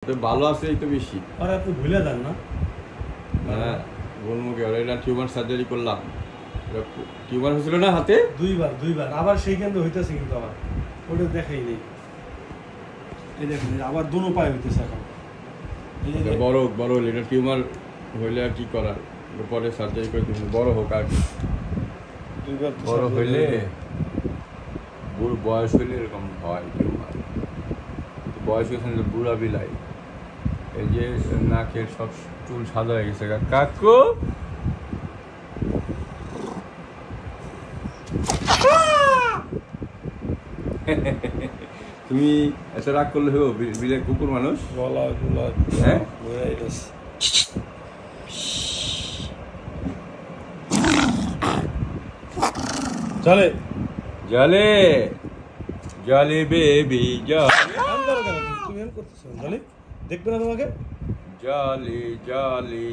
তো ভালো আছে এই তো বেশি। আর আপনি ভুলে যান না? হ্যাঁ বলবো কি, এটা টিউমার সার্জারি করলাম। টিউমার হয়েছিল না হাতে দুইবার আবার সেইখান থেকে হইতেছে, কিন্তু আবার ওটা দেখাই নেই। এই দেখুন আবার দোনো পায়ে হইতেছে এখন। বড় বড় হলে এটা টিউমার হইলে আর কি করার, পরে সার্জারি করে দিন, বড় হোক আর কি। দুইবার বড় হইলে বুড়ো বয়স হইলে এরকম হয় টিউমার। বয়স হয়েছে বুড়া বিলাই, এই যে নাকের সব চুল সাদা হয়ে গেছে। কাকু তুমি এত রাগ করলে হবো? বিলের কুকুর মানুষ। হ্যাঁ চলে জলে জলে বেবি তুমি এমন করতেছো, জলে দেখবে না তোমাকে? জলে জলে